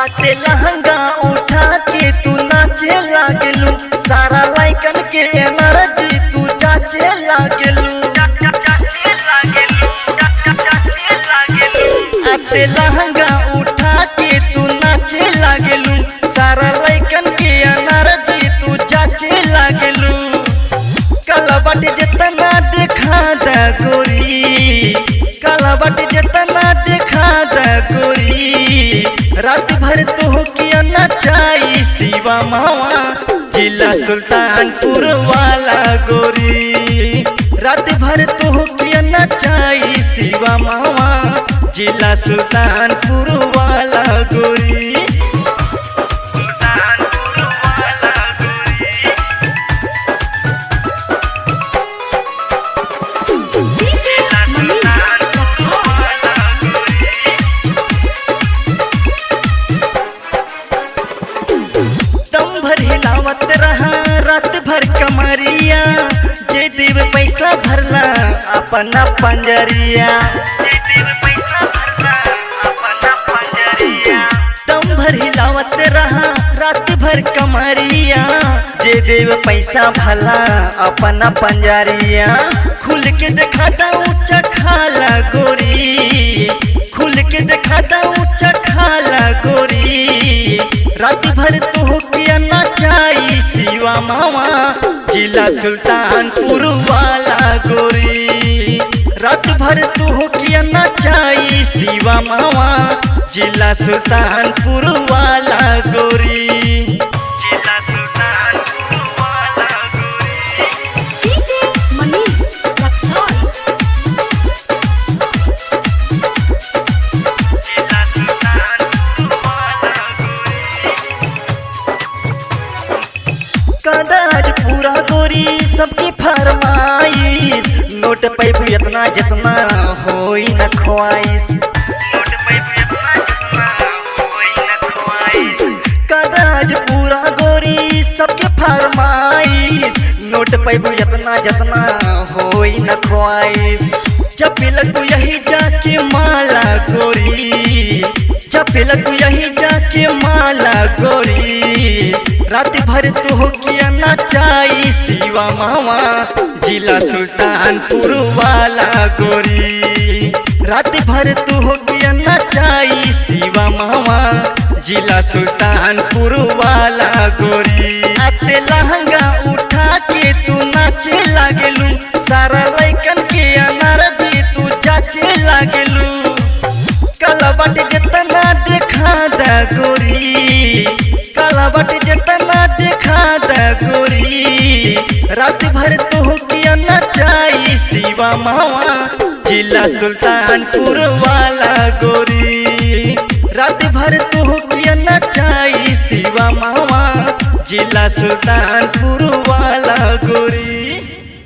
आते लहंगा उठा के तू नाचे लागलू, सारा लाइकन के एनर्जी तू चाचे लागलू। आते लहंगा उठा के तू नाचे लागलू, सारा लाइकन के एनर्जी तू चाचे लागलू। कलबट जितना देखा द गोरी, कलबट जितना देखा द गोरी, रात भर तो किया नचाई शिवा मावा जिला सुल्तानपुर वाला गोरी। रात भर तो किया नचाई शिवा मावा जिला सुल्तानपुर वाला गोरी। हिलावत रहा रात भर कमरिया, जे देव पैसा भरला अपना पंजरिया। दम भर हिलावत रहा रात भर कमरिया, जे देव पैसा भला अपना पंजरिया। खुल के दिखाता ऊंचा खाला गोरी, खुल के दिखाता ऊंचा खाला गोरी। रात भर तो किया नचाई शिवा मावा जिला सुल्तानपुर वाला गोरी। रात भर तो किया नचाई शिवा मावा जिला सुल्तानपुर वाला गोरी। जिला सुल्तानपुर वाला गोरी। डीजे मनीष रक्सौल। कादाज पूरा गोरी सबकी फरमाइश, नोट पैबू इतना जितना होई न ख्वाइश। कादाज पूरा गोरी सबके फरमाइश, नोट पैबू इतना जितना होई न ख्वाइश। चपिलक तू यही जाके माला गोरी, चपिलक तू यही जाके माला गोरी। रात भर तो किया नचाई शिवा मावा जिला सुल्तानपुर वाला गोरी। रात भर तो किया नचाई शिवा मावा जिला सुल्तानपुर वाला गोरी। आते लहंगा उठा के तू नाचे लागलू, सारा लाइकन के एनर्जी तू चाचे लागलू। कलबट जितना देखा द गोरी, कलबट जितना देखा द गोरी। रात भर तो किया नचाई शिवा मावा जिला सुल्तानपुर वाला गोरी। रात भर तो किया नचाई शिवा मावा जिला सुल्तानपुर वाला गोरी।